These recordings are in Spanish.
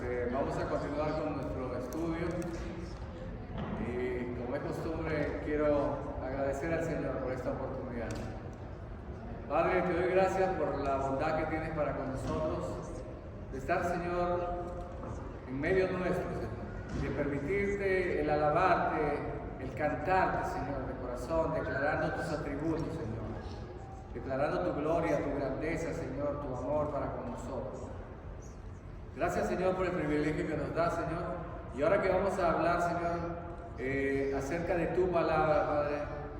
Vamos a continuar con nuestro estudio y como es costumbre quiero agradecer al Señor por esta oportunidad. Padre, te doy gracias por la bondad que tienes para con nosotros, de estar, Señor, en medio nuestro, Señor, de permitirte el alabarte, el cantarte, Señor, de corazón, declarando tus atributos, Señor, declarando tu gloria, tu grandeza, Señor, tu amor para con nosotros. Gracias, Señor, por el privilegio que nos da, Señor. Y ahora que vamos a hablar, Señor, acerca de tu palabra, Padre,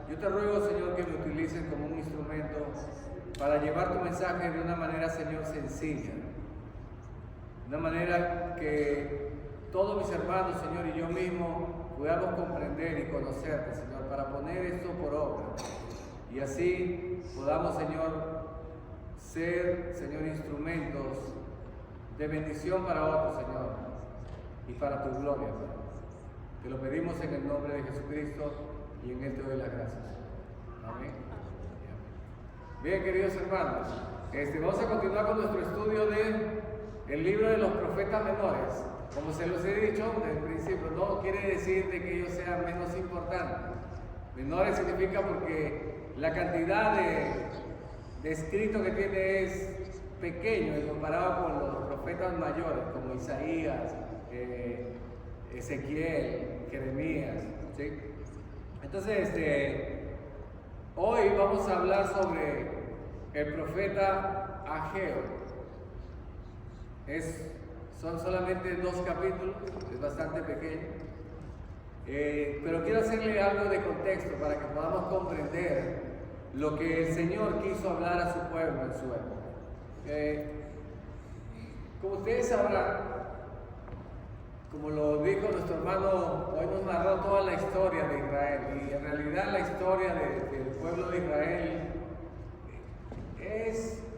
yo te ruego, Señor, que me utilicen como un instrumento para llevar tu mensaje de una manera, Señor, sencilla. De una manera que todos mis hermanos, Señor, y yo mismo podamos comprender y conocerte, Señor, para poner esto por obra. Y así podamos, Señor, ser, Señor, instrumentos de bendición para otros, Señor, y para tu gloria, Padre. Te lo pedimos en el nombre de Jesucristo y en Él te doy las gracias. Amén. Bien, queridos hermanos, vamos a continuar con nuestro estudio del libro de los profetas menores. Como se los he dicho desde el principio, no quiere decir de que ellos sean menos importantes. Menores significa porque la cantidad de escrito que tiene es pequeño en comparado con los profetas mayores como Isaías, Ezequiel, Jeremías, ¿sí? Entonces, hoy vamos a hablar sobre el profeta Ageo. Son solamente 2 capítulos, es bastante pequeño, pero quiero hacerle algo de contexto para que podamos comprender lo que el Señor quiso hablar a su pueblo en su época. Como ustedes sabrán, como lo dijo nuestro hermano, hoy nos narró toda la historia de Israel, y en realidad la historia del pueblo de Israel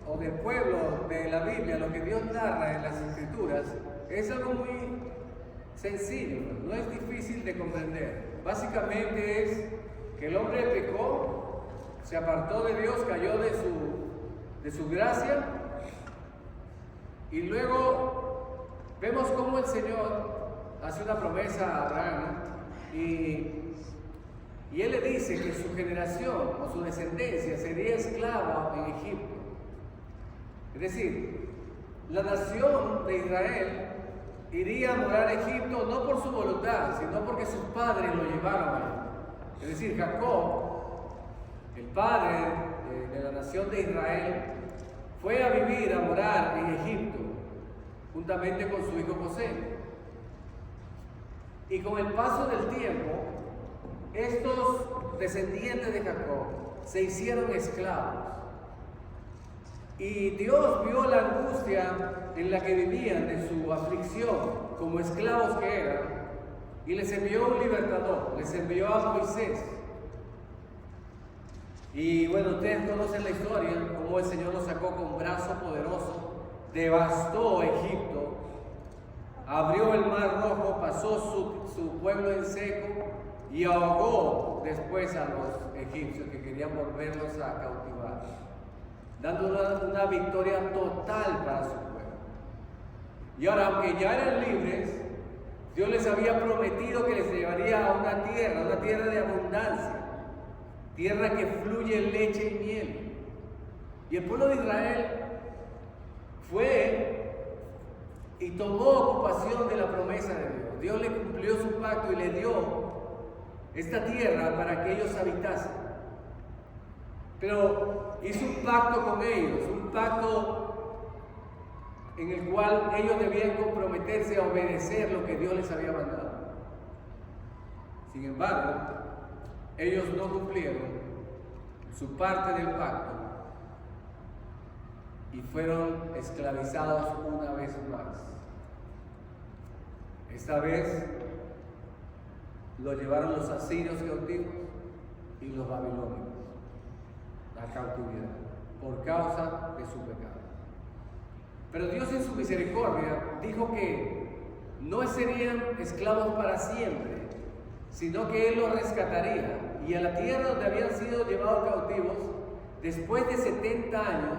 o del pueblo de la Biblia, lo que Dios narra en las Escrituras, es algo muy sencillo, no es difícil de comprender. Básicamente es que el hombre pecó, se apartó de Dios, cayó de su gracia. Y luego vemos cómo el Señor hace una promesa a Abraham, ¿no? Y Él le dice que su generación o su descendencia sería esclava en Egipto. Es decir, la nación de Israel iría a morar a Egipto no por su voluntad, sino porque sus padres lo llevaron allá. Es decir, Jacob, el padre de la nación de Israel, fue a vivir, a morar en Egipto, juntamente con su hijo José. Y con el paso del tiempo, estos descendientes de Jacob se hicieron esclavos. Y Dios vio la angustia en la que vivían, de su aflicción, como esclavos que eran, y les envió un libertador, les envió a Moisés. Y bueno, ustedes conocen la historia, cómo el Señor los sacó con brazo poderoso, devastó Egipto, abrió el mar rojo, pasó su pueblo en seco y ahogó después a los egipcios que querían volverlos a cautivar, dando una victoria total para su pueblo. Y ahora, aunque ya eran libres, Dios les había prometido que les llevaría a una tierra de abundancia, tierra que fluye leche y miel. Y el pueblo de Israel fue y tomó ocupación de la promesa de Dios. Dios le cumplió su pacto y le dio esta tierra para que ellos habitasen. Pero hizo un pacto con ellos, un pacto en el cual ellos debían comprometerse a obedecer lo que Dios les había mandado. Sin embargo, ellos no cumplieron su parte del pacto y fueron esclavizados una vez más. Esta vez lo llevaron los asirios cautivos y los babilonios a cautividad por causa de su pecado. Pero Dios en su misericordia dijo que no serían esclavos para siempre, sino que Él los rescataría, y a la tierra donde habían sido llevados cautivos, después de 70 años,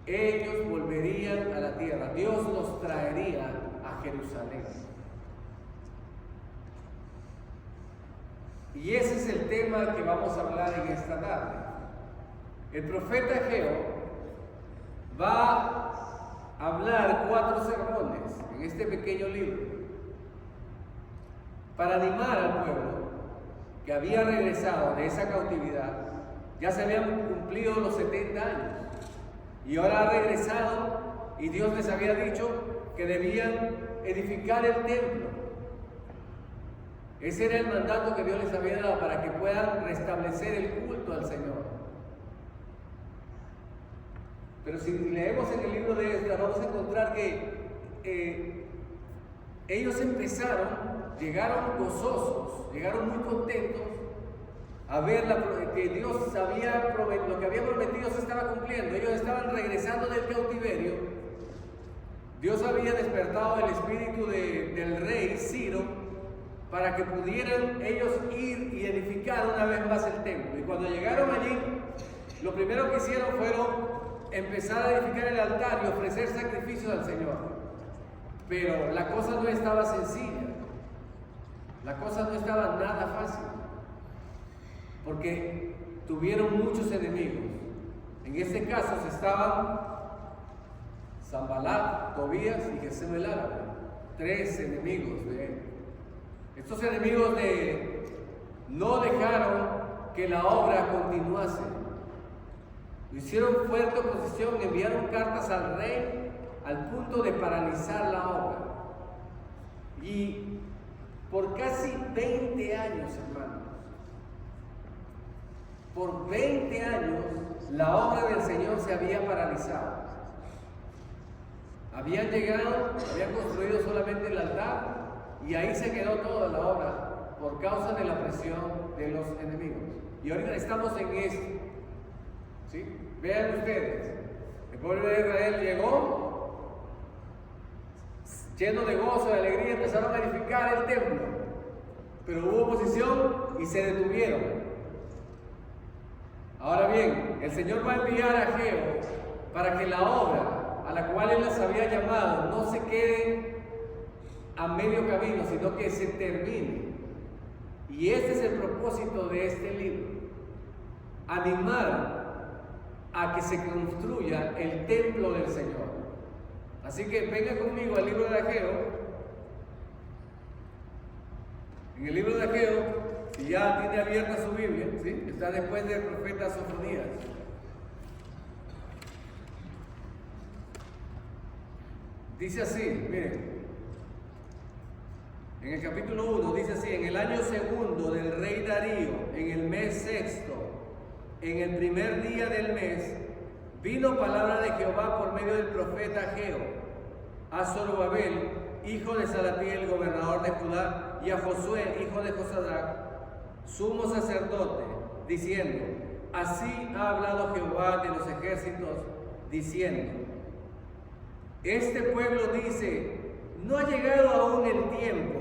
ellos volverían a la tierra. Dios los traería a Jerusalén. Y ese es el tema que vamos a hablar en esta tarde. El profeta Ageo va a hablar 4 sermones en este pequeño libro para animar al pueblo que había regresado de esa cautividad. Ya se habían cumplido los 70 años y ahora ha regresado, y Dios les había dicho que debían edificar el templo. Ese era el mandato que Dios les había dado para que puedan restablecer el culto al Señor. Pero si leemos en el libro de Esdras, vamos a encontrar que ellos llegaron gozosos, llegaron muy contentos a ver que Dios lo que había prometido se estaba cumpliendo. Ellos estaban regresando del cautiverio. Dios había despertado el espíritu del rey Ciro para que pudieran ellos ir y edificar una vez más el templo. Y cuando llegaron allí, lo primero que hicieron fueron empezar a edificar el altar y ofrecer sacrificios al Señor. Pero la cosa no estaba sencilla, la cosa no estaba nada fácil, porque tuvieron muchos enemigos. En este caso estaban Sanballat, Tobías y Gesem el árabe, 3 enemigos de él. Estos enemigos no dejaron que la obra continuase. Hicieron fuerte oposición, enviaron cartas al rey al punto de paralizar la obra. Y por casi 20 años, hermanos, por 20 años la obra del Señor se había paralizado. Habían construido solamente el altar y ahí se quedó toda la obra por causa de la presión de los enemigos. Y ahorita estamos en esto. ¿Sí? Vean ustedes, el pueblo de Israel llegó lleno de gozo, de alegría, empezaron a edificar el templo, pero hubo oposición y se detuvieron. Ahora bien, el Señor va a enviar a Ageo para que la obra a la cual Él les había llamado no se quede a medio camino, sino que se termine. Y este es el propósito de este libro: animar a que se construya el templo del Señor. Así que venga conmigo al libro de Ageo. En el libro de Ageo, si ya tiene abierta su Biblia, ¿sí? Está después del profeta Sofonías. Dice así, miren, en el capítulo 1 dice así: en el año segundo del rey Darío, en el mes sexto, en el primer día del mes, vino palabra de Jehová por medio del profeta Ageo a Zorobabel, hijo de Salatiel, gobernador de Judá, y a Josué, hijo de Josadac, sumo sacerdote, diciendo: así ha hablado Jehová de los ejércitos, diciendo: este pueblo dice, no ha llegado aún el tiempo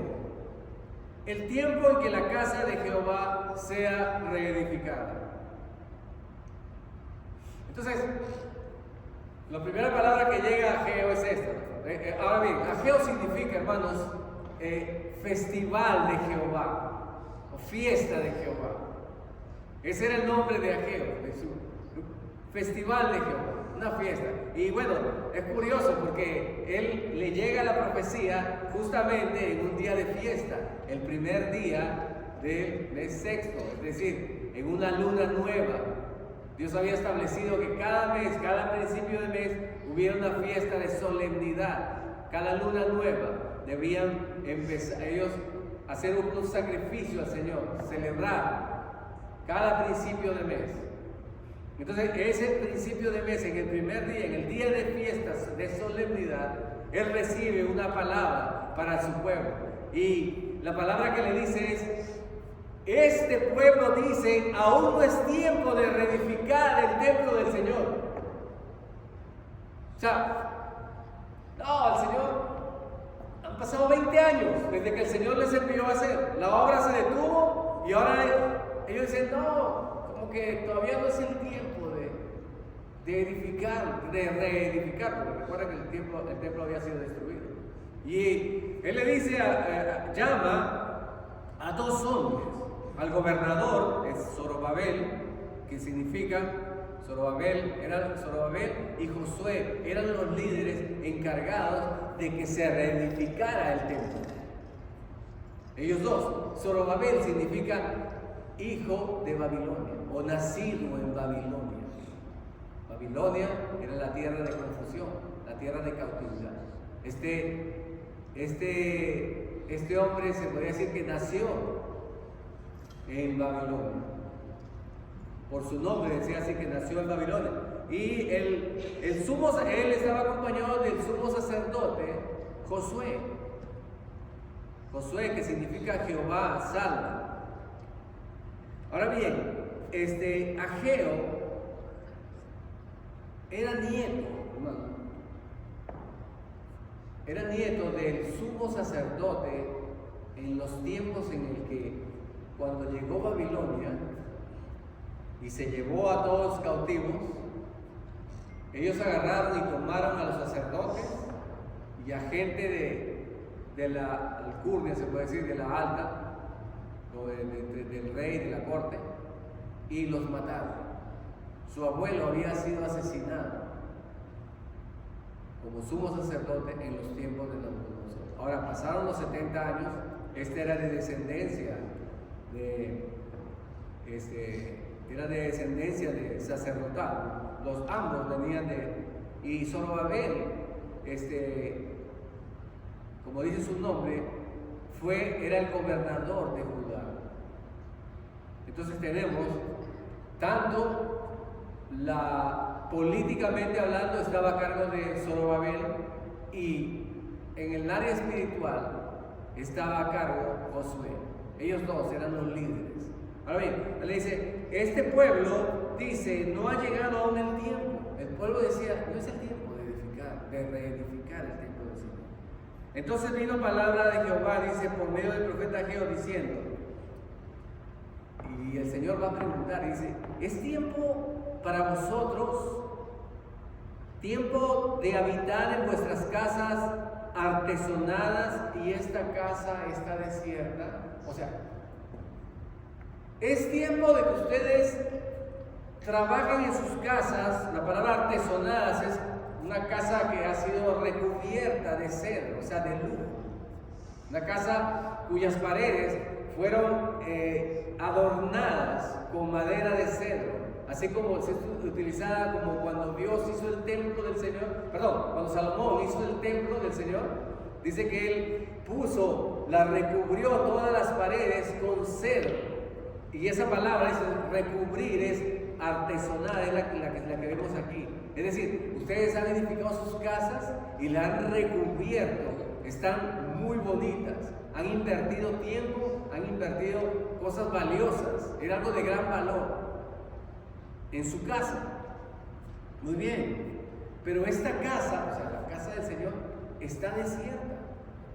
en que la casa de Jehová sea reedificada. Entonces, la primera palabra que llega a Ageo es esta. Ahora bien, Ageo significa, hermanos, festival de Jehová o fiesta de Jehová. Ese era el nombre de Ageo, de su festival de Jehová, una fiesta. Y bueno, es curioso porque él le llega la profecía justamente en un día de fiesta, el primer día del mes sexto, es decir, en una luna nueva. Dios había establecido que cada mes, cada principio de mes, hubiera una fiesta de solemnidad. Cada luna nueva debían empezar ellos a hacer un sacrificio al Señor, celebrar cada principio de mes. Entonces, ese principio de mes, en el primer día, en el día de fiestas, de solemnidad, Él recibe una palabra para su pueblo. Y la palabra que le dice es: este pueblo dice, aún no es tiempo de reedificar el templo del Señor. O sea, no, el Señor, han pasado 20 años desde que el Señor les envió a hacer. La obra se detuvo y ahora ellos dicen, no, como que todavía no es el tiempo de edificar, de reedificar, porque recuerda que el templo había sido destruido. Y él le dice, llama a dos hombres, al gobernador, es Zorobabel, que significa, Zorobabel y Josué eran los líderes encargados de que se reedificara el templo. Ellos dos, Zorobabel significa hijo de Babilonia o nacido en Babilonia. Babilonia era la tierra de confusión, la tierra de cautividad. Este hombre se podría decir que nació en Babilonia. Por su nombre decía así que nació en Babilonia. Y él estaba acompañado del sumo sacerdote Josué. Josué, que significa Jehová salva. Ahora bien, Ageo era nieto del sumo sacerdote en los tiempos en el que, cuando llegó Babilonia y se llevó a todos cautivos, ellos agarraron y tomaron a los sacerdotes y a gente de la alcurnia, se puede decir, de la alta, o del rey, de la corte, y los mataron. Su abuelo había sido asesinado como sumo sacerdote en los tiempos de Nabucodonosor. Ahora, pasaron los 70 años, era de descendencia de sacerdotal. Los ambos venían y Zorobabel, como dice su nombre, era el gobernador de Judá. Entonces tenemos tanto políticamente hablando estaba a cargo de Zorobabel, y en el área espiritual estaba a cargo Josué. Ellos dos eran los líderes. Ahora bien, él dice, este pueblo dice, no ha llegado aún el tiempo. El pueblo decía, no es el tiempo de reedificar el templo del Señor. Entonces vino palabra de Jehová, dice, por medio del profeta Ageo, diciendo, y el Señor va a preguntar, dice, ¿es tiempo para vosotros, tiempo de habitar en vuestras casas artesonadas y esta casa está desierta? O sea, es tiempo de que ustedes trabajen en sus casas. La palabra artesonadas es una casa que ha sido recubierta de cedro, o sea, de lujo. Una casa cuyas paredes fueron adornadas con madera de cedro, así como se utilizaba como cuando Dios hizo el templo del Señor, cuando Salomón hizo el templo del Señor, dice que él recubrió todas las paredes con cedro. Y esa palabra, recubrir, es artesonada, es la que vemos aquí. Es decir, ustedes han edificado sus casas y la han recubierto, están muy bonitas, han invertido tiempo, han invertido cosas valiosas, era algo de gran valor en su casa. Muy bien, pero esta casa, o sea, la casa del Señor, está desierta.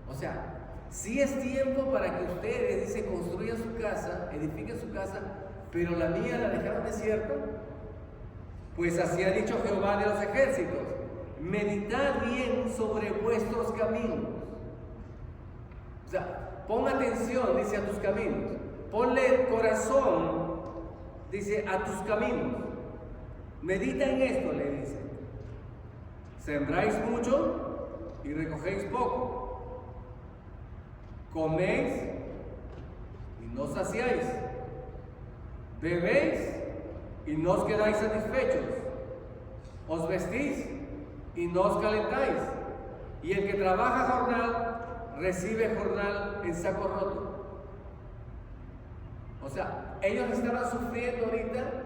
O sea, sí es tiempo para que ustedes, dice, construyan su casa, edifiquen su casa, pero la mía la dejaron desierta. Pues así ha dicho Jehová de los ejércitos, meditad bien sobre vuestros caminos. O sea, pon atención, dice, a tus caminos. Ponle corazón, dice, a tus caminos. Medita en esto, le dice. Sembráis mucho y recogéis poco. Coméis y no saciáis. Bebéis y no os quedáis satisfechos. Os vestís y no os calentáis. Y el que trabaja jornal, recibe jornal en saco roto. O sea, ellos estaban sufriendo ahorita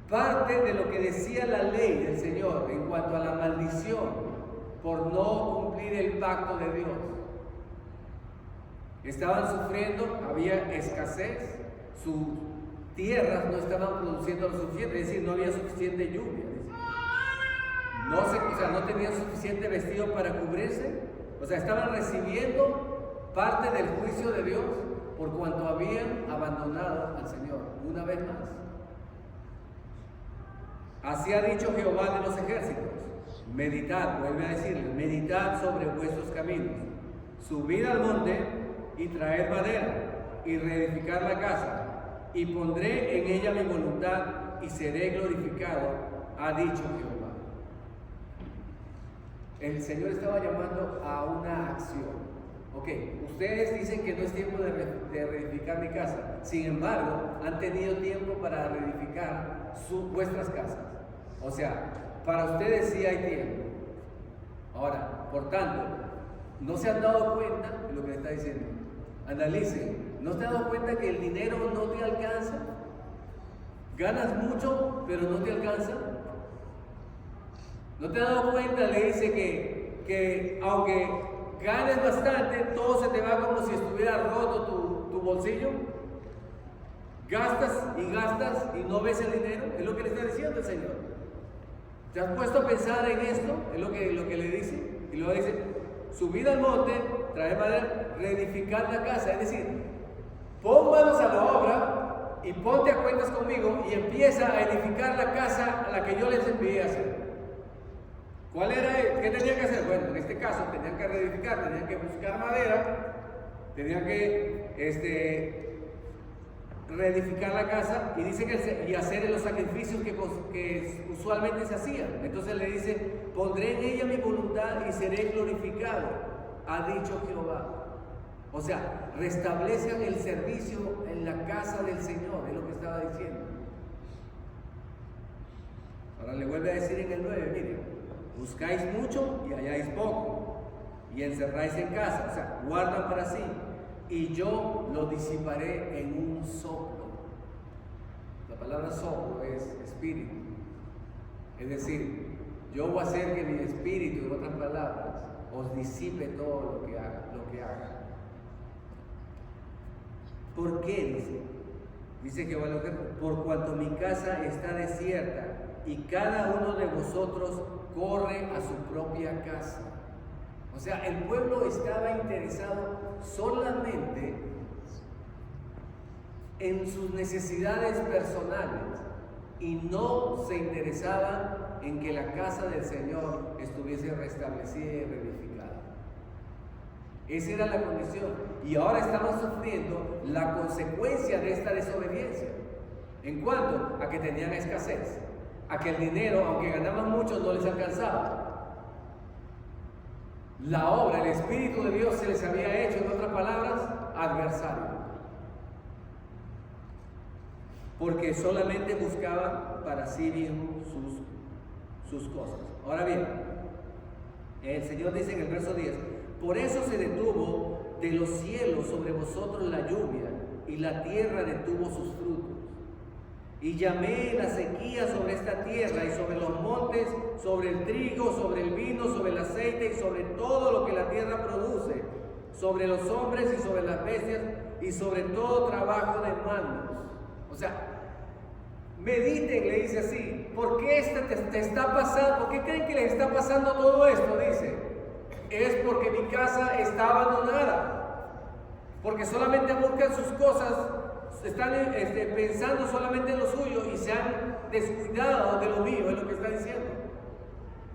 parte de lo que decía la ley del Señor en cuanto a la maldición por no cumplir el pacto de Dios. Estaban sufriendo, había escasez, sus tierras no estaban produciendo lo suficiente, es decir, no había suficiente lluvia. No tenían suficiente vestido para cubrirse, o sea, estaban recibiendo parte del juicio de Dios por cuanto habían abandonado al Señor una vez más. Así ha dicho Jehová de los ejércitos. Meditad, vuelve a decirle, meditad sobre vuestros caminos. Subid al monte y traed madera y reedificar la casa. Y pondré en ella mi voluntad y seré glorificado, ha dicho Jehová. El Señor estaba llamando a una acción. Ok, ustedes dicen que no es tiempo de reedificar mi casa. Sin embargo, han tenido tiempo para reedificar vuestras casas. O sea, para ustedes sí hay tiempo. Ahora, por tanto, ¿no se han dado cuenta de lo que le está diciendo? Analicen. ¿No te has dado cuenta que el dinero no te alcanza? Ganas mucho, pero no te alcanza. ¿No te has dado cuenta? Le dice que aunque ganes bastante, todo se te va como si estuviera roto tu bolsillo. Gastas y no ves el dinero. Es lo que le está diciendo el Señor. ¿Te has puesto a pensar en esto? Es lo que le dice. Y luego dice, subid al monte, traed madera, reedificar la casa. Es decir, pon manos a la obra y ponte a cuentas conmigo y empieza a edificar la casa a la que yo les envié a hacer. ¿Qué tenían que hacer? Bueno, en este caso tenían que reedificar, tenían que buscar madera, tenían que reedificar la casa y dice y hacer los sacrificios que usualmente se hacían. Entonces le dice, pondré en ella mi voluntad y seré glorificado, ha dicho Jehová. O sea, restablezcan el servicio en la casa del Señor, es lo que estaba diciendo. Ahora le vuelve a decir en el 9, miren, buscáis mucho y halláis poco, y encerráis en casa, o sea, guardan para sí, y yo lo disiparé en un soplo. La palabra soplo es espíritu. Es decir, yo voy a hacer que mi espíritu, en otras palabras, os disipe todo lo que haga. ¿Por qué? Dice Jehová, por cuanto mi casa está desierta y cada uno de vosotros corre a su propia casa. O sea, el pueblo estaba interesado solamente en sus necesidades personales y no se interesaba en que la casa del Señor estuviese restablecida y reedificada. Esa era la condición. Y ahora estamos sufriendo la consecuencia de esta desobediencia. ¿En cuanto? A que tenían escasez, a que el dinero, aunque ganaban mucho, no les alcanzaba. La obra, el Espíritu de Dios se les había hecho, en otras palabras, adversario. Porque solamente buscaban para sí mismos sus cosas. Ahora bien, el Señor dice en el verso 10, por eso se detuvo de los cielos sobre vosotros la lluvia, y la tierra detuvo sus frutos. Y llamé la sequía sobre esta tierra y sobre los montes, sobre el trigo, sobre el vino, sobre el aceite y sobre todo lo que la tierra produce, sobre los hombres y sobre las bestias y sobre todo trabajo de manos. O sea, mediten, le dice así, ¿por qué te está pasando? ¿Por qué creen que les está pasando todo esto? Dice, es porque mi casa está abandonada, porque solamente buscan sus cosas, están pensando solamente en lo suyo y se han descuidado de lo mío, es lo que está diciendo.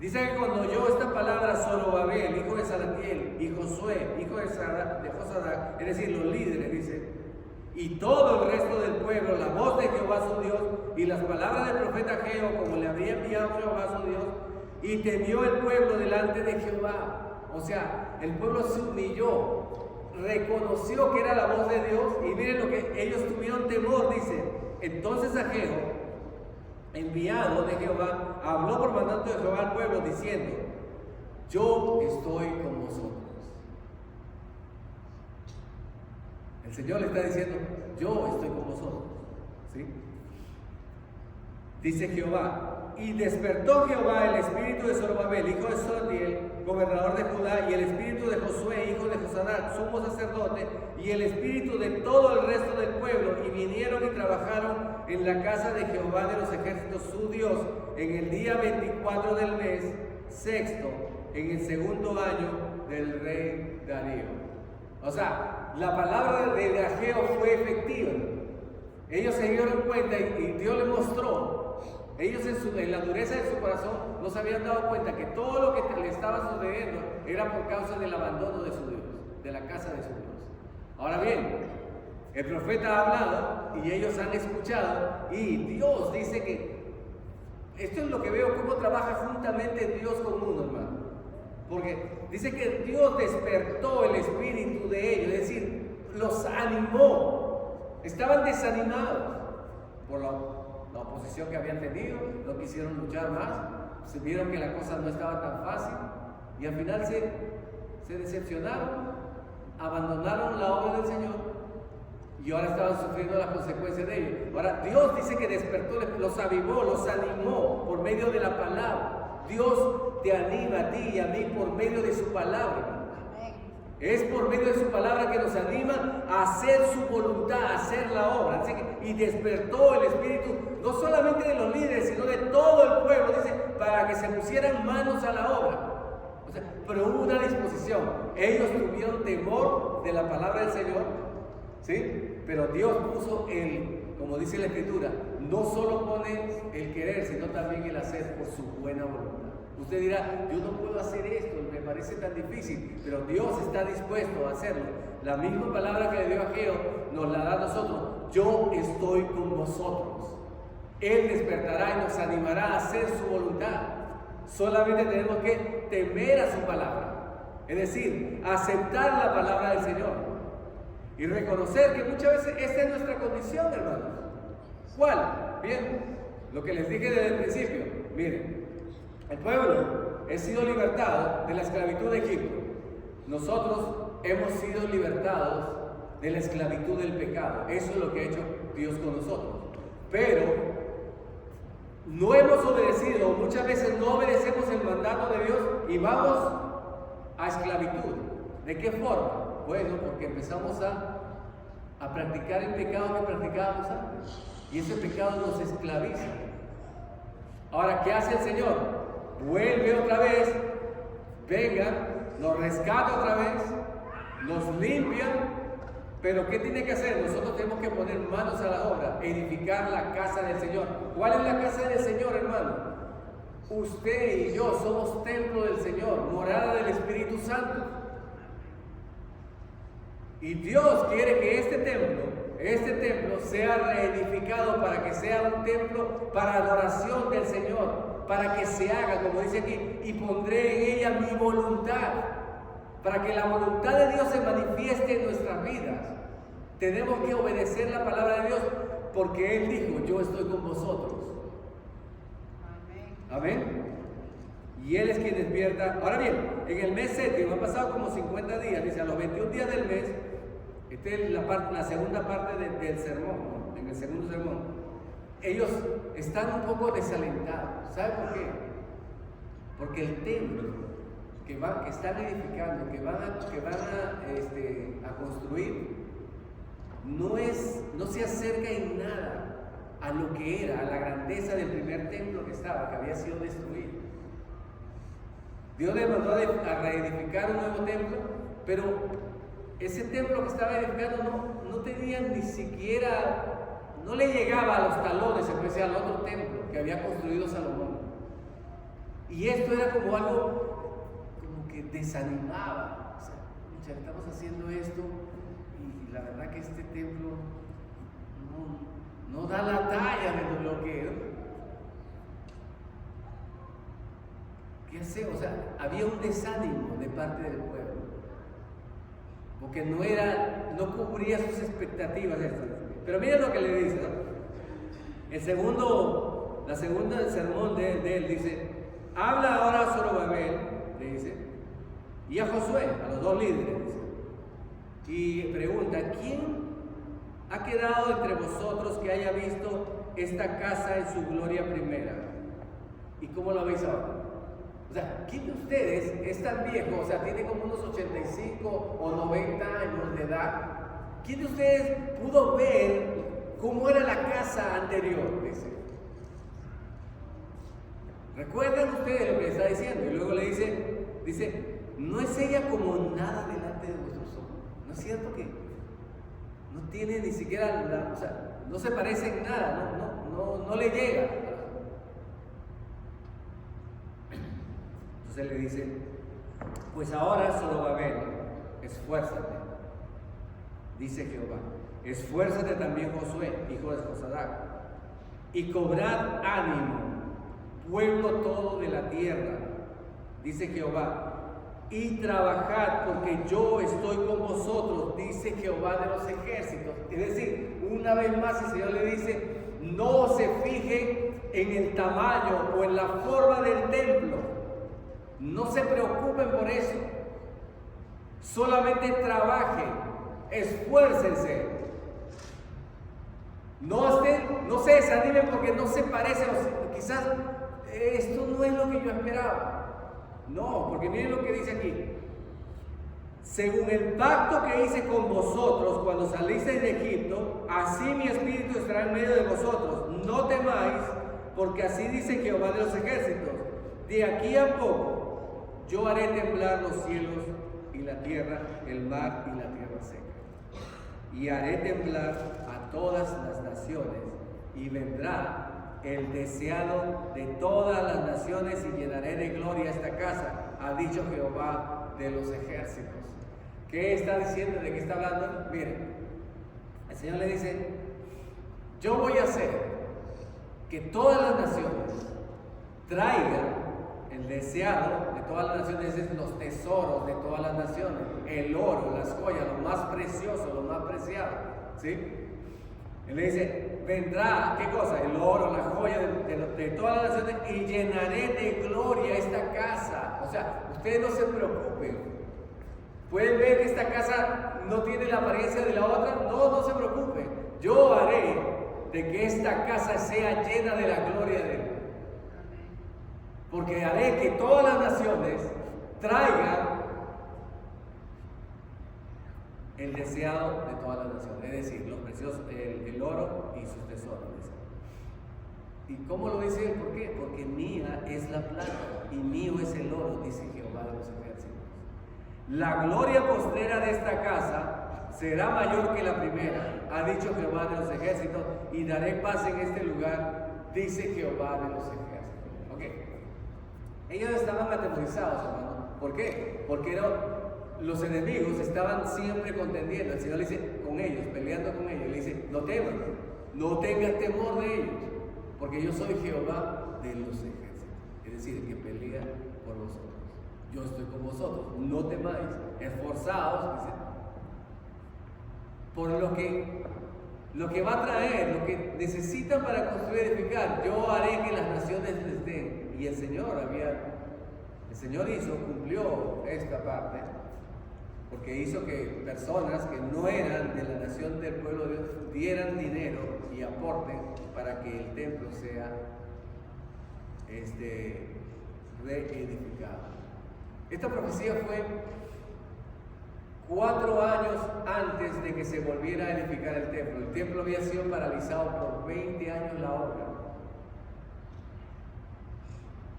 Dice que cuando oyó esta palabra Zorobabel, hijo de Salatiel, y Josué, hijo de Josadac, es decir, los líderes, dice, y todo el resto del pueblo, la voz de Jehová su Dios y las palabras del profeta Ageo, como le había enviado Jehová su Dios, y temió el pueblo delante de Jehová. O sea, el pueblo se humilló, reconoció que era la voz de Dios, y miren lo que ellos tuvieron temor, dice. Entonces Ageo, enviado de Jehová, habló por mandato de Jehová al pueblo diciendo, yo estoy con vosotros. El Señor le está diciendo, yo estoy con vosotros. ¿Sí? Dice Jehová, y despertó Jehová el espíritu de Zorobabel, hijo de Salatiel, gobernador de Judá, y el espíritu de Josué, hijo de Josadac, sumo sacerdote, y el espíritu de todo el resto del pueblo, y vinieron y trabajaron en la casa de Jehová de los ejércitos, su Dios, en el día 24 del mes sexto, en el segundo año del rey Darío. O sea, la palabra de Ageo fue efectiva. Ellos se dieron cuenta y Dios les mostró Ellos en la dureza de su corazón no se habían dado cuenta que todo lo que le estaba sucediendo era por causa del abandono de su Dios, de la casa de su Dios. Ahora bien, el profeta ha hablado y ellos han escuchado, y Dios dice que esto es lo que veo, cómo trabaja juntamente Dios con uno, hermano. Porque dice que Dios despertó el espíritu de ellos, es decir, los animó. Estaban desanimados por la oposición que habían tenido, no quisieron luchar más, se vieron que la cosa no estaba tan fácil y al final se decepcionaron, abandonaron la obra del Señor y ahora estaban sufriendo las consecuencias de ello. Ahora Dios dice que despertó, los avivó, los animó por medio de la palabra. Dios te anima a ti y a mí por medio de su palabra. Es por medio de su palabra que nos anima a hacer su voluntad, a hacer la obra. Así que, y despertó el espíritu, no solamente de los líderes, sino de todo el pueblo, dice, para que se pusieran manos a la obra. O sea, pero hubo una disposición. Ellos tuvieron temor de la palabra del Señor, ¿sí? Pero Dios puso como dice la Escritura, no solo pone el querer, sino también el hacer por su buena voluntad. Usted dirá, yo no puedo hacer esto, me parece tan difícil, pero Dios está dispuesto a hacerlo. La misma palabra que le dio a Ageo nos la da a nosotros. Yo estoy con vosotros. Él despertará y nos animará a hacer su voluntad. Solamente tenemos que temer a su palabra, es decir, aceptar la palabra del Señor y reconocer que muchas veces esta es nuestra condición, hermanos. ¿Cuál? Bien, lo que les dije desde el principio. Miren, el pueblo ha sido libertado de la esclavitud de Egipto. Nosotros hemos sido libertados de la esclavitud del pecado. Eso es lo que ha hecho Dios con nosotros. Pero no hemos obedecido, muchas veces no obedecemos el mandato de Dios y vamos a esclavitud. ¿De qué forma? Bueno, porque empezamos a practicar el pecado que practicábamos antes. Y ese pecado nos esclaviza. Ahora, ¿qué hace el Señor? Vuelve otra vez, venga, nos rescata otra vez, nos limpia, pero ¿qué tiene que hacer? Nosotros tenemos que poner manos a la obra, edificar la casa del Señor. ¿Cuál es la casa del Señor, hermano? Usted y yo somos templo del Señor, morada del Espíritu Santo. Y Dios quiere que este templo sea reedificado para que sea un templo para adoración del Señor. Para que se haga, como dice aquí, y pondré en ella mi voluntad, para que la voluntad de Dios se manifieste en nuestras vidas. Tenemos que obedecer la palabra de Dios, porque Él dijo, yo estoy con vosotros. Amén. Y Él es quien despierta. Ahora bien, en el mes séptimo, han pasado como 50 días, dice, a los 21 días del mes, esta es la segunda parte del sermón, ¿no? En el segundo sermón. Ellos están un poco desalentados. ¿Sabe por qué? Porque el templo que están edificando, que van a construir, no se acerca en nada a lo que era, a la grandeza del primer templo que había sido destruido. Dios les mandó a reedificar un nuevo templo, pero ese templo que estaba edificando no tenía ni siquiera... No le llegaba a los talones, se puede decir, al otro templo que había construido Salomón. Y esto era como algo como que desanimaba. O sea, estamos haciendo esto y la verdad que este templo no da la talla de lo que era. ¿Qué hacemos? O sea, había un desánimo de parte del pueblo. Porque no cubría sus expectativas. Pero miren lo que le dice, ¿no? La segunda sermón de él dice, habla ahora a Zorobabel, le dice, y a Josué, a los dos líderes, dice, y pregunta, ¿quién ha quedado entre vosotros que haya visto esta casa en su gloria primera? ¿Y cómo la veis ahora? O sea, ¿quién de ustedes es tan viejo? O sea, tiene como unos 85 o 90 años de edad. ¿Quién de ustedes pudo ver cómo era la casa anterior? Dice. ¿Recuerdan ustedes lo que le está diciendo? Y luego le dice, no es ella como nada delante de vuestros ojos. ¿No es cierto que no tiene ni siquiera, o sea, no se parece en nada, no le llega? Entonces le dice, pues ahora Zorobabel, esfuérzate, dice Jehová, esfuérzate también Josué, hijo de Josadac, y cobrad ánimo, pueblo todo de la tierra, dice Jehová, y trabajad porque yo estoy con vosotros, dice Jehová de los ejércitos. Es decir, una vez más el Señor le dice, no se fijen en el tamaño o en la forma del templo, no se preocupen por eso, solamente trabajen, esfuércense, no se desanimen porque no se parece, o quizás esto no es lo que yo esperaba. No, porque miren lo que dice aquí. Según el pacto que hice con vosotros cuando salisteis de Egipto, así mi espíritu estará en medio de vosotros. No temáis, porque así dice Jehová de los ejércitos. De aquí a poco yo haré temblar los cielos y la tierra, el mar y la tierra seca. Y haré temblar a todas las naciones, y vendrá el deseado de todas las naciones, y llenaré de gloria esta casa, ha dicho Jehová de los ejércitos. ¿Qué está diciendo? ¿De qué está hablando? Miren, el Señor le dice, yo voy a hacer que todas las naciones traigan el deseado de todas las naciones, es los tesoros de todas las naciones, el oro, las joyas, lo más precioso, lo más preciado, ¿sí? Él le dice, vendrá, ¿qué cosa? El oro, la joya de todas las naciones, y llenaré de gloria esta casa. O sea, ustedes no se preocupen. ¿Pueden ver que esta casa no tiene la apariencia de la otra? No se preocupen. Yo haré de que esta casa sea llena de la gloria de Él. Porque haré que todas las naciones traigan el deseado de todas las naciones, es decir, los preciosos, el oro y sus tesoros. ¿Y cómo lo dice él? ¿Por qué? Porque mía es la plata y mío es el oro, dice Jehová de los ejércitos. La gloria postrera de esta casa será mayor que la primera, ha dicho Jehová de los ejércitos, y daré paz en este lugar, dice Jehová de los ejércitos. ¿Ok? Ellos estaban atemorizados, hermano. ¿Por qué? Porque los enemigos estaban siempre contendiendo. El Señor le dice, con ellos, peleando con ellos, le dice, no temas, no tengas temor de ellos, porque yo soy Jehová de los ejércitos, es decir, el que pelea por vosotros. Yo estoy con vosotros, no temáis, esforzaos, dice, por lo que va a traer, lo que necesitan para construir y edificar. Yo haré que las naciones les den. Y el Señor cumplió esta parte, porque hizo que personas que no eran de la nación del pueblo de Dios dieran dinero y aporten para que el templo sea reedificado. Esta profecía fue 4 años antes de que se volviera a edificar el templo. El templo había sido paralizado por 20 años la obra.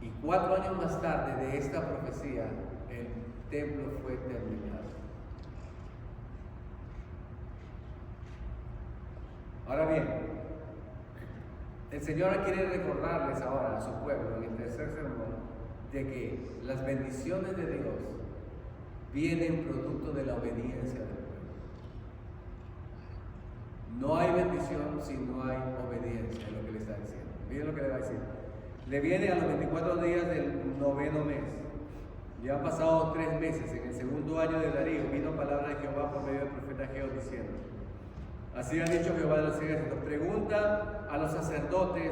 Y 4 años más tarde de esta profecía, el templo fue terminado. Ahora bien, el Señor quiere recordarles ahora a su pueblo en el tercer sermón de que las bendiciones de Dios vienen producto de la obediencia del pueblo. No hay bendición si no hay obediencia, es lo que le está diciendo. Miren lo que le va a decir. Le viene a los 24 días del 9º mes. Ya han pasado 3 meses. En el 2.º año de Darío vino palabra de Jehová por medio del profeta Ageo diciendo: así ha dicho Jehová de los ejércitos, pregunta a los sacerdotes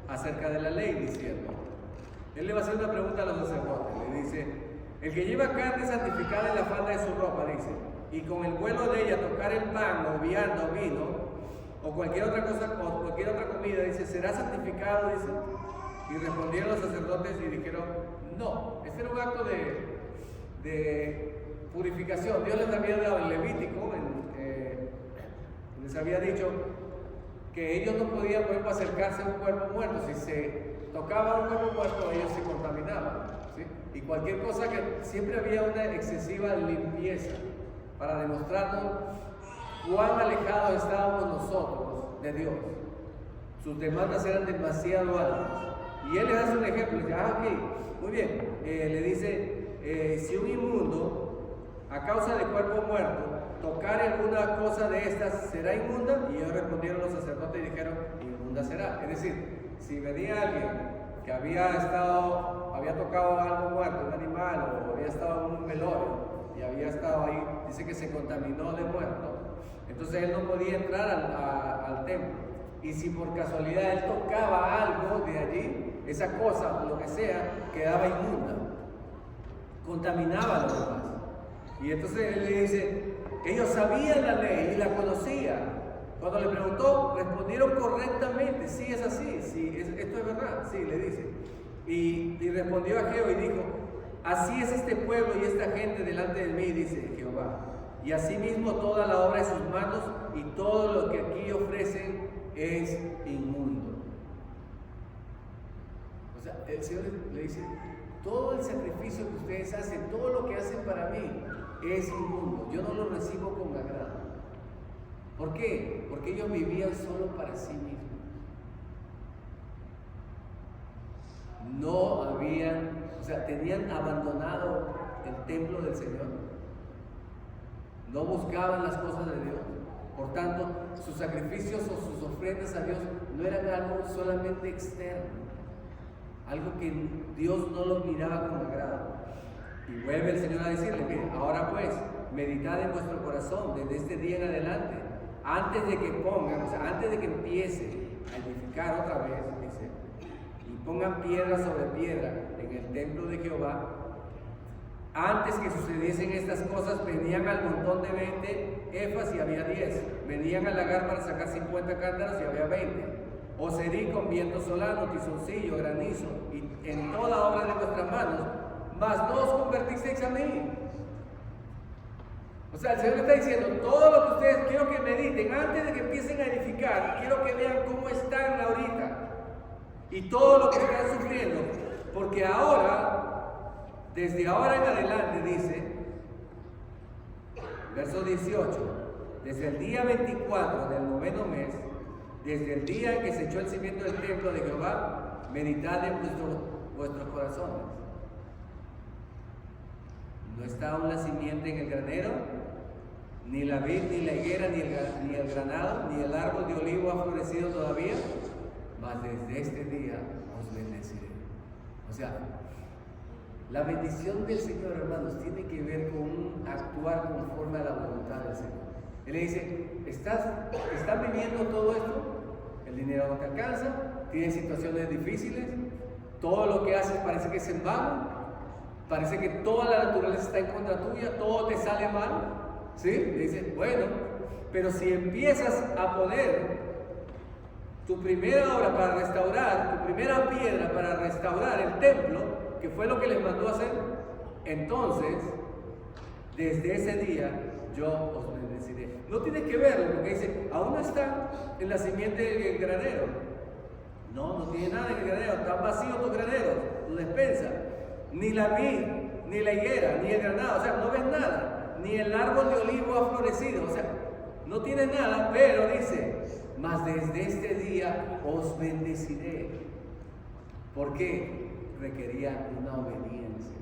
acerca de la ley, diciendo. Él le va a hacer una pregunta a los sacerdotes. Le dice: el que lleva carne santificada en la falda de su ropa, dice, y con el vuelo de ella tocar el pan o vianda o vino o cualquier otra cosa o cualquier otra comida, dice, ¿será santificado? Dice. Y respondieron los sacerdotes y dijeron: no, este era un acto de purificación. Dios les había dado en Levítico, les había dicho que ellos no podían, por ejemplo, acercarse a un cuerpo muerto. Si se tocaba un cuerpo muerto, ellos se contaminaban, ¿sí? Y cualquier cosa, que siempre había una excesiva limpieza para demostrarnos cuán alejados estábamos nosotros de Dios. Sus demandas eran demasiado altas. Y él le hace un ejemplo, dice, ok, muy bien, le dice, si un inmundo, a causa de cuerpo muerto, tocare alguna cosa de estas, ¿será inmunda? Y ellos respondieron los sacerdotes y dijeron, inmunda será. Es decir, si venía alguien que había tocado algo muerto, un animal, o había estado en un velorio, y había estado ahí, dice que se contaminó de muerto, entonces él no podía entrar al templo. Y si por casualidad él tocaba algo de allí, esa cosa o lo que sea, quedaba inmunda, contaminaba a los demás. Y entonces él le dice, ellos sabían la ley y la conocían. Cuando le preguntó, respondieron correctamente, sí es así, sí, esto es verdad, sí, le dice. Y respondió Ageo y dijo, así es este pueblo y esta gente delante de mí, dice Jehová. Y asimismo toda la obra de sus manos y todo lo que aquí ofrecen es inmundo. O sea, el Señor le dice, todo el sacrificio que ustedes hacen, todo lo que hacen para mí es inmundo. Yo no lo recibo con agrado. ¿Por qué? Porque ellos vivían solo para sí mismos. No habían, o sea, tenían abandonado el templo del Señor. No buscaban las cosas de Dios. Por tanto, sus sacrificios o sus ofrendas a Dios no eran algo solamente externo, algo que Dios no lo miraba con agrado. Y vuelve el Señor a decirle, mire, ahora pues, meditad en vuestro corazón desde este día en adelante, antes de que pongan, o sea, antes de que empiece a edificar otra vez, dice, y pongan piedra sobre piedra en el templo de Jehová. Antes que sucediesen estas cosas, venían al montón de 20 efas y había 10. Venían al lagar para sacar 50 cántaros y había 20. Os herí con viento solano, tizoncillo, granizo, y en toda obra de vuestras manos, mas no os convertisteis a mí. O sea, el Señor está diciendo, todo lo que ustedes quiero que mediten, antes de que empiecen a edificar, quiero que vean cómo están ahorita, y todo lo que están sufriendo, porque ahora, desde ahora en adelante, dice, verso 18, desde el día 24 del 9º mes, desde el día en que se echó el cimiento del templo de Jehová, meditad en vuestros corazones. ¿No está aún la simiente en el granero? Ni la vid, ni la higuera, ni el granado, ni el árbol de olivo ha florecido todavía, mas desde este día os bendeciré. O sea, la bendición del Señor, hermanos, tiene que ver con un actuar conforme a la voluntad del Señor. Él le dice, ¿estás viviendo todo esto? El dinero no te alcanza, tienes situaciones difíciles, todo lo que haces parece que es en vano, parece que toda la naturaleza está en contra tuya, todo te sale mal, ¿sí? Le dice, bueno, pero si empiezas a poner tu primera obra para restaurar, tu primera piedra para restaurar el templo, que fue lo que les mandó a hacer, entonces, desde ese día, yo os bendeciré. No tiene que verlo, porque dice, aún no está en la simiente del granero. No tiene nada en el granero, están vacíos tus graneros, tu despensa. Ni la vid, ni la higuera, ni el granado, o sea, no ves nada. Ni el árbol de olivo ha florecido, o sea, no tiene nada, pero dice, mas desde este día os bendeciré. ¿Por qué? Requería una obediencia.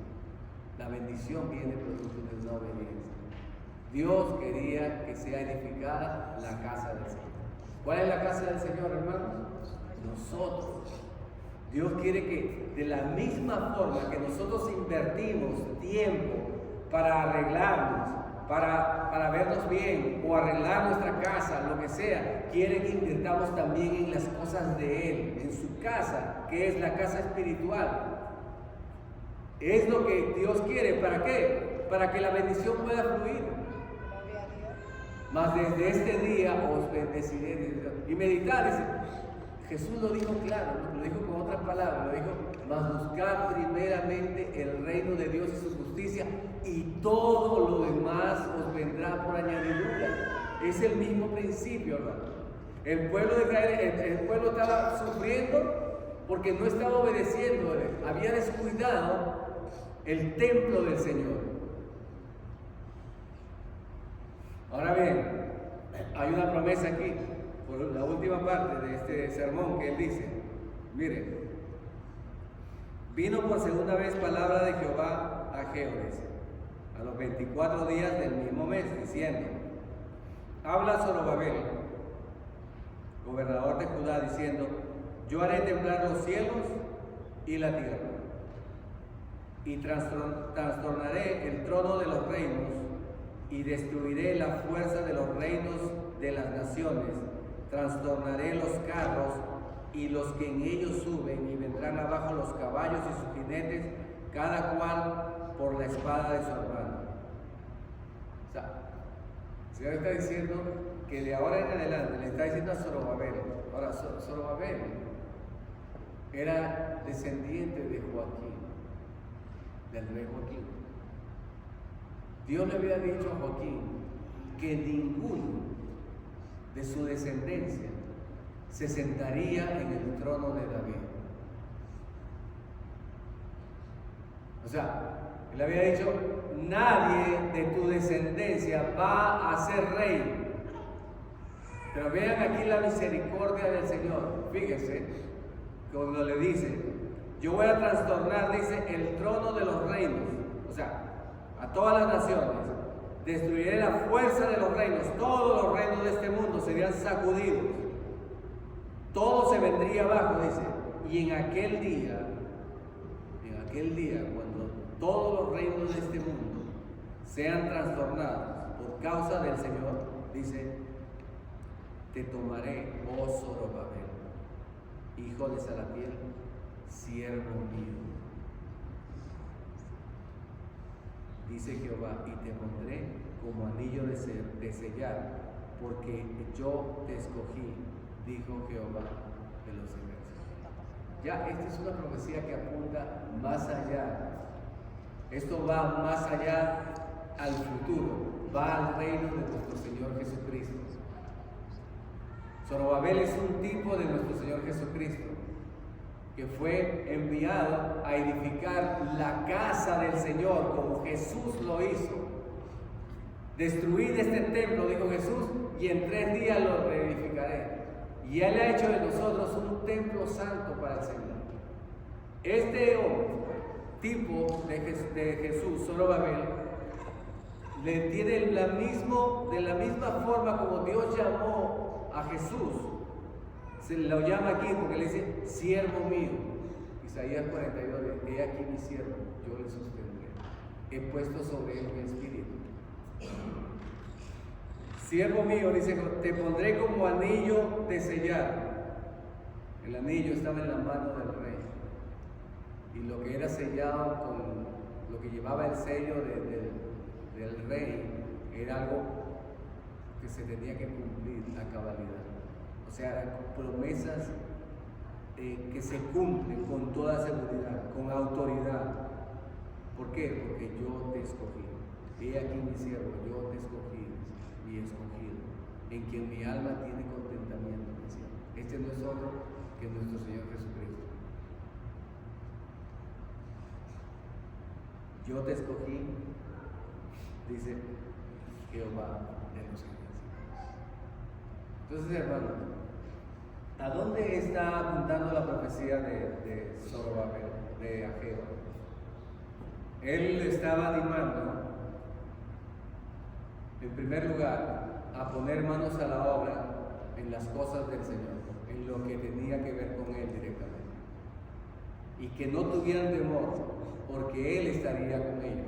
La bendición viene producto de una obediencia. Dios quería que sea edificada la casa del Señor. ¿Cuál es la casa del Señor, hermanos? Nosotros. Dios quiere que de la misma forma que nosotros invertimos tiempo para arreglarnos, para vernos bien o arreglar nuestra casa, lo que sea, quiere que invirtamos también en las cosas de Él, en su casa, que es la casa espiritual. Es lo que Dios quiere. ¿Para qué? Para que la bendición pueda fluir. Mas desde este día os bendeciré. Y meditar, dice, Jesús lo dijo claro, lo dijo con otras palabras, lo dijo, mas buscad primeramente el reino de Dios y su justicia, y todo lo demás os vendrá por añadidura. Es el mismo principio, hermano. El pueblo de Israel, el pueblo estaba sufriendo porque no estaba obedeciendo, había descuidado el templo del Señor. Ahora bien, hay una promesa aquí, por la última parte de este sermón, que él dice, miren, Vino por segunda vez palabra de Jehová a Ageo, dice, a los 24 días del mismo mes, diciendo: habla Zorobabel, gobernador de Judá, diciendo: yo haré temblar los cielos y la tierra, y trastornaré el trono de los reinos, y destruiré la fuerza de los reinos de las naciones, trastornaré los carros y los que en ellos suben, y vendrán abajo los caballos y sus jinetes, cada cual por la espada de su hermano. O sea, el Señor está diciendo que de ahora en adelante le está diciendo a Zorobabel. Ahora, Zorobabel era descendiente de Joaquín, del rey Joaquín. Dios le había dicho a Joaquín que ninguno de su descendencia se sentaría en el trono de David. O sea, él había dicho: nadie de tu descendencia va a ser rey. Pero vean aquí la misericordia del Señor. Fíjense, cuando le dice: yo voy a trastornar, dice, el trono de los reinos, o sea, a todas las naciones, destruiré la fuerza de los reinos, todos los reinos de este mundo serían sacudidos, todo se vendría abajo, dice, y en aquel día, cuando todos los reinos de este mundo sean trastornados por causa del Señor, dice: te tomaré, oh Zorobabel, hijo de Salatiel, siervo mío, dice Jehová, y te pondré como anillo de sellar, porque yo te escogí, dijo Jehová de los ejércitos. Ya, esta es una profecía que apunta más allá. Esto va más allá al futuro, va al reino de nuestro Señor Jesucristo. Zorobabel es un tipo de nuestro Señor Jesucristo, que fue enviado a edificar la casa del Señor como Jesús lo hizo. Destruid este templo, dijo Jesús, y en 3 días lo reedificaré. Y Él ha hecho de nosotros un templo santo para el Señor. Este tipo de Jesús, Zorobabel, le tiene de la misma forma como Dios llamó a Jesús. Se lo llama aquí porque le dice: siervo mío. Isaías 42, he aquí mi siervo, yo le sostendré, he puesto sobre él mi espíritu. Siervo mío, dice, te pondré como anillo de sellar. El anillo estaba en la mano del rey, y lo que era sellado con lo que llevaba el sello del rey era algo que se tenía que cumplir a cabalidad. O sea, eran promesas que se cumplen con toda seguridad, con autoridad. ¿Por qué? Porque yo te escogí. He aquí mi siervo, yo te escogí, mi escogido, en quien mi alma tiene contentamiento. Este no es otro que nuestro Señor Jesucristo. Yo te escogí, dice Jehová de los ejércitos. Entonces, hermanos, ¿a dónde está apuntando la profecía de Zorobabel, de Ageo? Él estaba animando, en primer lugar, a poner manos a la obra en las cosas del Señor, en lo que tenía que ver con Él directamente. Y que no tuvieran temor, porque Él estaría con ellos.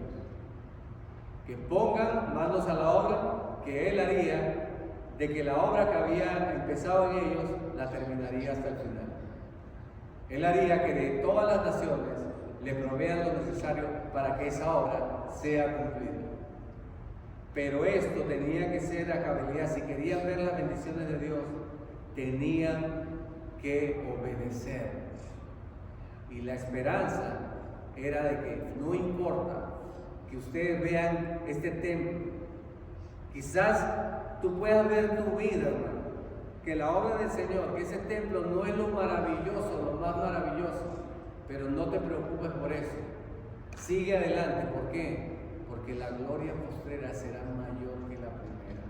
Que pongan manos a la obra, que Él haría, de que la obra que había empezado en ellos, la terminaría hasta el final. Él haría que de todas las naciones le provean lo necesario para que esa obra sea cumplida. Pero esto tenía que ser a cabalidad. Si querían ver las bendiciones de Dios, tenían que obedecer. Y la esperanza era de que no importa que ustedes vean este templo, quizás tú puedas ver tu vida, hermano, que la obra del Señor, que ese templo no es lo maravilloso, lo más maravilloso, pero no te preocupes por eso. Sigue adelante. ¿Por qué? Porque la gloria postrera será mayor que la primera.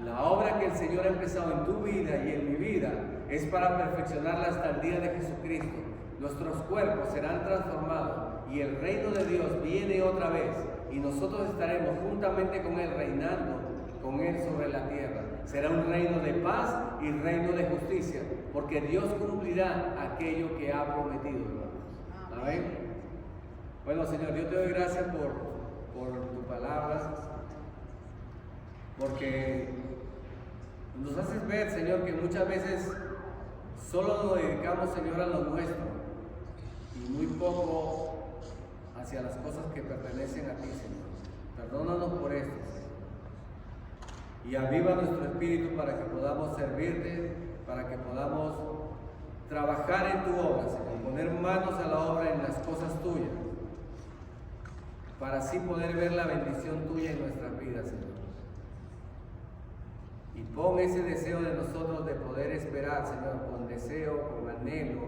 La obra que el Señor ha empezado en tu vida y en mi vida es para perfeccionarla hasta el día de Jesucristo. nuestros cuerpos serán transformados y el reino de Dios viene otra vez y nosotros estaremos juntamente con Él reinando con Él sobre la tierra. Será un reino de paz y reino de justicia, porque Dios cumplirá aquello que ha prometido, hermanos. Amén. Bueno, Señor, yo te doy gracias por tu palabra, porque nos haces ver, Señor, que muchas veces solo nos dedicamos, Señor, a lo nuestro y muy poco hacia las cosas que pertenecen a ti, Señor. Perdónanos por esto, Señor. Y aviva nuestro espíritu para que podamos servirte, para que podamos trabajar en tu obra, Señor, poner manos a la obra en las cosas tuyas, para así poder ver la bendición tuya en nuestras vidas, Señor. Y pon ese deseo de nosotros de poder esperar, Señor, con deseo, con anhelo,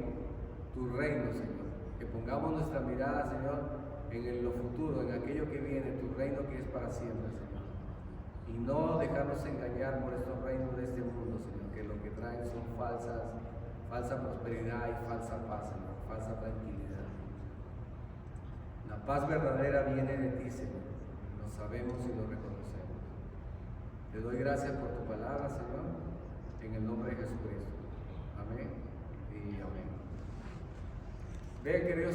tu reino, Señor. Que pongamos nuestra mirada, Señor, en lo futuro, en aquello que viene, tu reino que es para siempre, Señor. Y no dejarnos engañar por estos reinos de este mundo, Señor, que lo que traen son falsa prosperidad y falsa paz, Señor, falsa tranquilidad. La paz verdadera viene de ti, Señor. Lo sabemos y lo reconocemos. Te doy gracias por tu palabra, Señor, en el nombre de Jesucristo. Amén y amén. Vean que Dios